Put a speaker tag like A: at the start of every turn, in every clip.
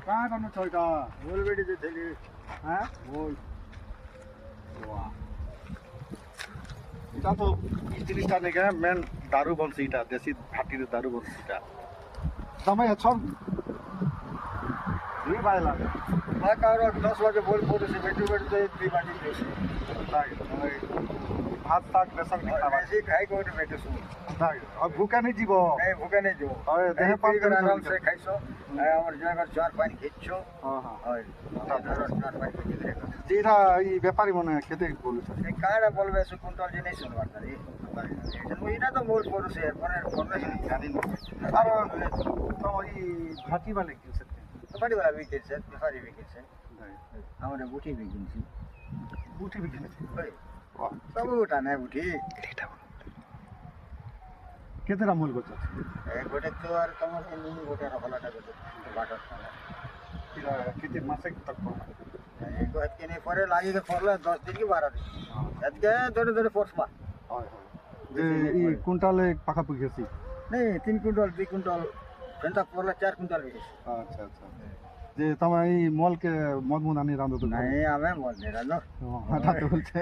A: कहाँ रहनु छ त
B: मोल बेटी चाहिँ थेली
A: हाँ
B: मोल
A: वाह इटा तो ई जिनिसटा नै क्या मेन दारू बन्छ इटा देशी घाटी दारू बन्छ इटा समय छ दुई बाइला
B: बाकावर 10 बजे बोल फोटो से बेटी बेटी चाहिँ 2 बाटी बेसी
A: भात साग बेसन नहीं खावा
B: बेसी खाएको बेटी सु
A: अब भूखा नहीं जीव
B: नहीं भूखे नहीं जो
A: अरे देह पान कर
B: आराम से खाइसो हमर जगह चार पानी खिच्छो
A: हां हां
B: और चार पानी खिच्छ
A: जेठा ई व्यापारी मने खेते बोलु छ
B: काड़ा बोलबे सु कुंटल जी नहीं सुनवार रे इना तो मोल फोटो से बने फोटो से खादिन
A: अब तो ई घाटी वाले किन सकते
B: बड़ी वाला बिके छ व्यापारी बिके छ हमरे बुटी बिकिन छी
A: बूटी भी किने वाह
B: सब उठा नै बुटी
A: केतेरा मूल गोछ
B: ए गोटे तो और कम से नहीं गोटे रखलाटा गोटे बाटा
A: इला किते मासे तक पड़ा
B: एक बात के नहीं परे लागी के पड़ला 10 दिन की 12 दिन एतके थोड़े थोड़े फोर्समा
A: हाय हाय जे ई कुंटाले पाखा पुगेसी
B: नहीं 3 कुंटल 2 कुंटल फेंटा पड़ला 4 कुंटल बिके
A: अच्छा अच्छा जे तमाई मॉल के मद मुनानी रांदो तो
B: नहीं हमें मोल दे रहा
A: हां तो बोलते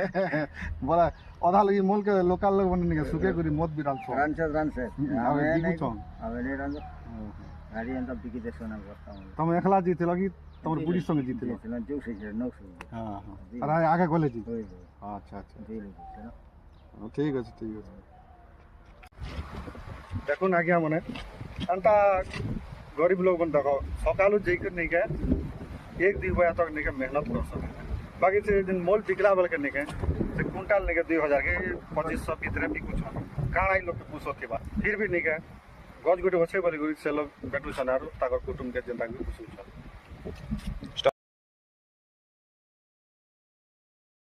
A: बड़ा आधा लगी मॉल के लोकल लोग बने के सुके गुरी मद बिराल छो
B: रन से
A: हमें नहीं छो
B: हमें नहीं रंदो गाड़ी अंदर बिकी दे सोना करता हूं
A: तम एकला जीते लगी तमर बुढ़ी संग जीते लो
B: चलो जो से 9
A: हां हां अरे आगे गोले जी
B: होई
A: अच्छा अच्छा
B: जी लो
A: ठीक है देखो ना क्या मने अंता गरीब लोग बन देखो सकालू जेकर नहीं के एक दिन बया तक नहीं के मेहनत कर सके बाकी से दिन मोल बिकला बल के नहीं के से कुंटल नहीं के 2000 के 2500 भीतर भी कुछ काणा लोग के पूछो के बा फिर भी नहीं के गज गुटे बसे बली गुरी से लोग बेटू सनारो ताकर कुटुंब के जनता के पूछो